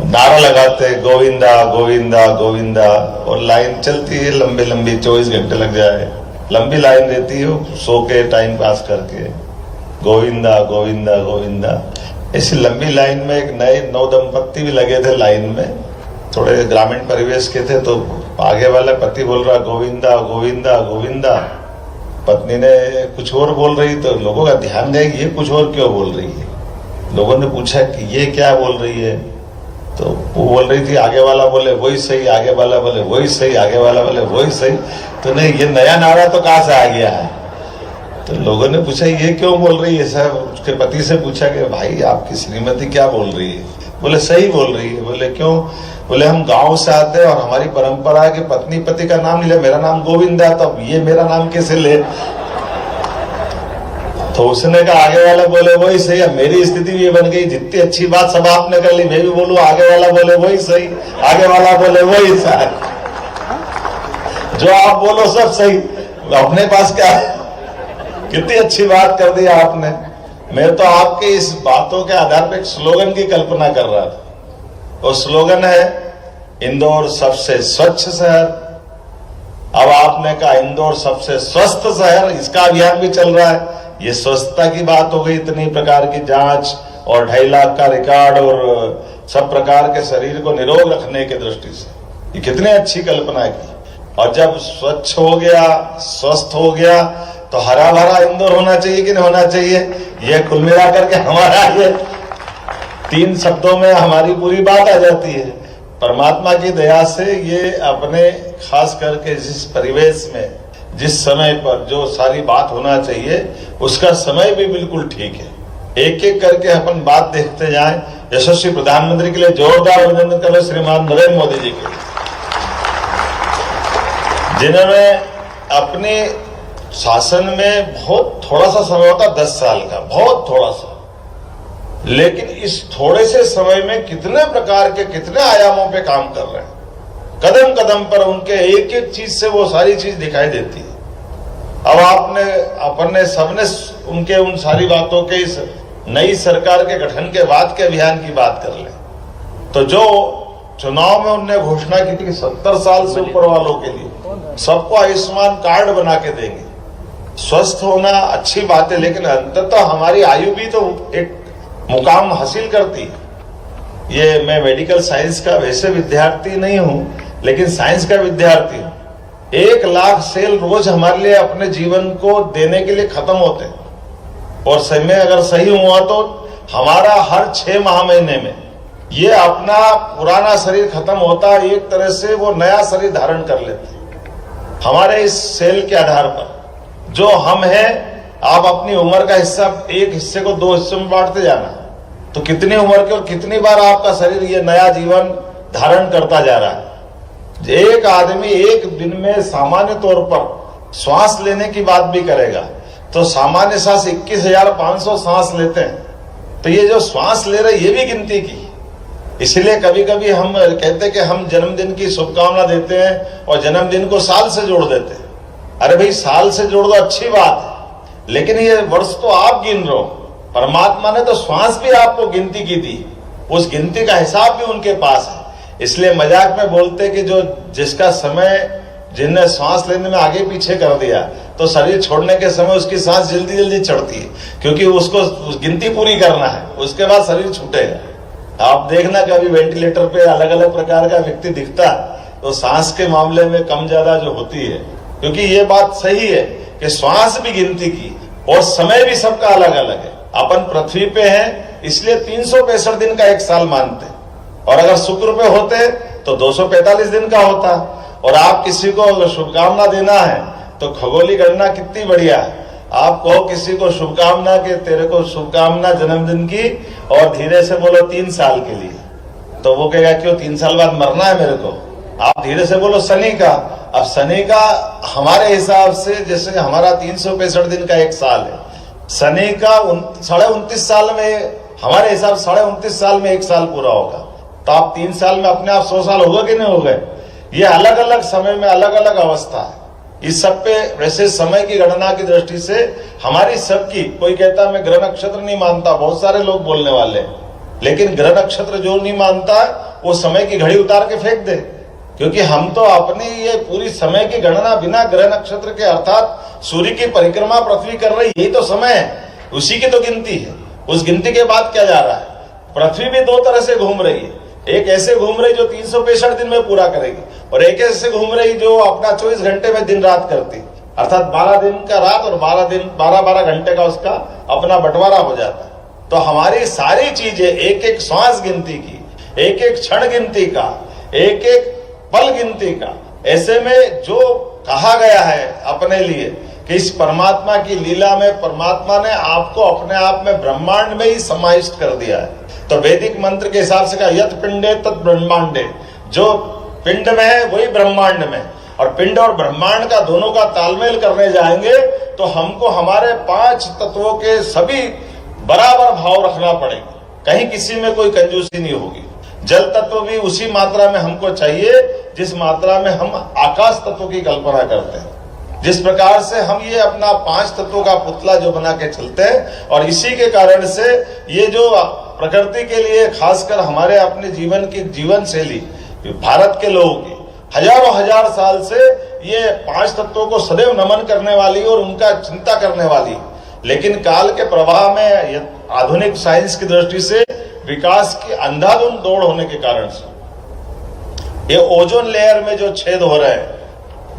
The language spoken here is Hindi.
नारा लगाते गोविंदा गोविंदा गोविंदा, और लाइन चलती है लंबी लंबी, 24 घंटे लग जाए, लंबी लाइन रहती है, सो के टाइम पास करके गोविंदा गोविंदा गोविंदा। इस लंबी लाइन में एक नए नवदंपति भी लगे थे लाइन में, थोड़े ग्रामीण परिवेश के थे, तो आगे वाला पति बोल रहा गोविंदा गोविंदा गोविंदा, पत्नी ने कुछ और बोल रही, तो लोगों का ध्यान गया ये कुछ और क्यों बोल रही है। लोगों ने पूछा कि ये क्या बोल रही है, तो वो बोल रही थी आगे वाला बोले वही सही, आगे वाला बोले वही सही, आगे वाला बोले वही सही। तो नहीं, ये नया नारा तो कहाँ से आ गया है। तो लोगों ने पूछा ये क्यों बोल रही है साहब, उसके पति से पूछा कि भाई आपकी श्रीमती क्या बोल रही है। बोले सही बोल रही है। बोले क्यों। बोले हम गांव से आते हैं और हमारी परंपरा है कि पत्नी पति का नाम नहीं ले, मेरा नाम गोविंदा, तो अब ये मेरा नाम कैसे ले। तो उसने कहा आगे वाला बोले वही सही। अब मेरी स्थिति भी ये बन गई, जितनी अच्छी बात सब आपने कर ली, मैं भी बोलूं आगे वाला बोले वही सही, आगे वाला बोले वही सही, जो आप बोलो सब सही, अपने पास क्या है। कितनी अच्छी बात कर दी आपने। मैं तो आपके इस बातों के आधार पर एक स्लोगन की कल्पना कर रहा था, वो स्लोगन है इंदौर सबसे स्वच्छ शहर। अब आपने कहा इंदौर सबसे स्वस्थ शहर, इसका अभियान भी चल रहा है। ये स्वच्छता की बात हो गई, इतनी प्रकार की जांच और 2.5 लाख का रिकॉर्ड और सब प्रकार के शरीर को निरोग रखने की दृष्टि से ये कितनी अच्छी कल्पना की। और जब स्वच्छ हो गया, स्वस्थ हो गया, तो हरा भरा इंदौर होना चाहिए कि नहीं होना चाहिए। ये कुल मिलाकर के हमारा ये 3 शब्दों में हमारी पूरी बात आ जाती है। परमात्मा की दया से ये अपने खास करके जिस परिवेश में, जिस समय पर जो सारी बात होना चाहिए, उसका समय भी बिल्कुल ठीक है। एक एक करके अपन बात देखते जाएं। यशस्वी प्रधानमंत्री के लिए जोरदार अभिनंदन करो श्रीमान नरेंद्र मोदी जी के, जिन्होंने अपने शासन में बहुत थोड़ा सा समय होता, 10 साल का, बहुत थोड़ा सा, लेकिन इस थोड़े से समय में कितने प्रकार के, कितने आयामों पे काम कर रहे हैं। कदम कदम पर उनके एक एक चीज से वो सारी चीज दिखाई देती है। अब आपने अपने सबने उनके उन सारी बातों के इस नई सरकार के गठन के बाद के अभियान की बात कर ले, तो जो चुनाव में उनने घोषणा की थी कि 70 साल से ऊपर वालों के लिए सबको आयुष्मान कार्ड बना के देंगे। स्वस्थ होना अच्छी बात है, लेकिन अंततः हमारी आयु भी तो एक मुकाम हासिल करती है। ये मैं मेडिकल साइंस का वैसे विद्यार्थी नहीं हूं, लेकिन साइंस का विद्यार्थी हूं। 1 लाख सेल रोज हमारे लिए अपने जीवन को देने के लिए खत्म होते हैं, और समय अगर सही हुआ तो हमारा हर 6 माह महीने में ये अपना पुराना शरीर खत्म होता है, एक तरह से वो नया शरीर धारण कर लेते हैं। हमारे इस सेल के आधार पर जो हम हैं, आप अपनी उम्र का हिस्सा, एक हिस्से को 2 हिस्सों में बांटते जाना, तो कितनी उम्र के और कितनी बार आपका शरीर ये नया जीवन धारण करता जा रहा है। एक आदमी एक दिन में सामान्य तौर पर श्वास लेने की बात भी करेगा, तो सामान्य सांस 21,500 सांस लेते हैं। तो ये जो श्वास ले रहे, ये भी गिनती की। इसलिए कभी कभी हम कहते हैं कि हम जन्मदिन की शुभकामना देते हैं और जन्मदिन को साल से जोड़ देते हैं। अरे भाई, साल से जोड़ दो, अच्छी बात है, लेकिन ये वर्ष तो आप गिन रहे हो। परमात्मा ने तो श्वास भी आपको गिनती की थी, उस गिनती का हिसाब भी उनके पास है। इसलिए मजाक में बोलते कि जो जिसका समय, जिन्हें सांस लेने में आगे पीछे कर दिया, तो शरीर छोड़ने के समय उसकी सांस जल्दी जल्दी चढ़ती है, क्योंकि उसको गिनती पूरी करना है, उसके बाद शरीर छूटेगा। आप देखना कभी वेंटिलेटर पे अलग अलग प्रकार का व्यक्ति दिखता है, तो सांस के मामले में कम ज्यादा जो होती है, क्योंकि ये बात सही है कि श्वास भी गिनती की और समय भी सबका अलग अलग है। अपन पृथ्वी पे हैं, इसलिए 365 दिन का 1 साल मानते हैं, और अगर शुक्र पे होते तो 245 दिन का होता। और आप किसी को अगर शुभकामना देना है तो खगोली गणना कितनी बढ़िया है। आप कहो किसी को शुभकामना के तेरे को शुभकामना जन्मदिन की, और धीरे से बोलो 3 साल के लिए, तो वो कहेगा क्यों 3 साल बाद मरना है मेरे को। आप धीरे से बोलो शनि का। अब शनि का हमारे हिसाब से, जैसे हमारा 365 दिन का 1 साल है, शनि का 29.5 साल में, हमारे हिसाब से 29.5 साल में 1 साल पूरा होगा। तो आप 3 साल में अपने आप 100 साल होगा कि नहीं हो गए। ये अलग अलग समय में अलग अलग अवस्था है। इस सब पे वैसे समय की गणना की दृष्टि से हमारी सबकी, कोई कहता मैं ग्रह नक्षत्र नहीं मानता, बहुत सारे लोग बोलने वाले हैं, लेकिन ग्रह नक्षत्र जो नहीं मानता वो समय की घड़ी उतार के फेंक दे, क्योंकि हम तो अपनी ये पूरी समय की गणना बिना ग्रह नक्षत्र के अर्थात सूर्य की परिक्रमा पृथ्वी कर रही, यही तो समय है, उसी की तो गिनती है। उस गिनती के बाद क्या जा रहा है? पृथ्वी भी दो तरह से घूम रही है, एक ऐसे घूम रही जो 365 दिन में पूरा करेगी, और एक ऐसे घूम रही जो अपना 24 घंटे में दिन रात करती, अर्थात 12 दिन का रात और 12 घंटे का उसका अपना बंटवारा हो जाता है। तो हमारी सारी चीजें एक एक श्वास गिनती की, एक एक क्षण गिनती का, एक एक पल गिनती का, ऐसे में जो कहा गया है अपने लिए कि इस परमात्मा की लीला में परमात्मा ने आपको अपने आप में ब्रह्मांड में ही समाविष्ट कर दिया है। तो वैदिक मंत्र के हिसाब से कहा यत पिंडे तत् ब्रह्मांडे, जो पिंड में है वही ब्रह्मांड में, और पिंड और ब्रह्मांड का दोनों का तालमेल करने जाएंगे तो हमको हमारे 5 तत्वों के सभी बराबर भाव रखना पड़ेगा, कहीं किसी में कोई कंजूसी नहीं होगी। जल तत्व भी उसी मात्रा में हमको चाहिए जिस मात्रा में हम आकाश तत्व की कल्पना करते हैं। जिस प्रकार से हम ये अपना 5 तत्वों का पुतला जो बना के चलते हैं, और इसी के कारण से ये जो प्रकृति के लिए खासकर हमारे अपने जीवन की जीवन शैली भारत के लोगों की हजारों हजार साल से ये 5 तत्वों को सदैव नमन करने वाली और उनका चिंता करने वाली, लेकिन काल के प्रवाह में आधुनिक साइंस की दृष्टि से विकास की अंधाधुंध दौड़ होने के कारण से ये ओजोन लेयर में जो छेद हो रहे हैं,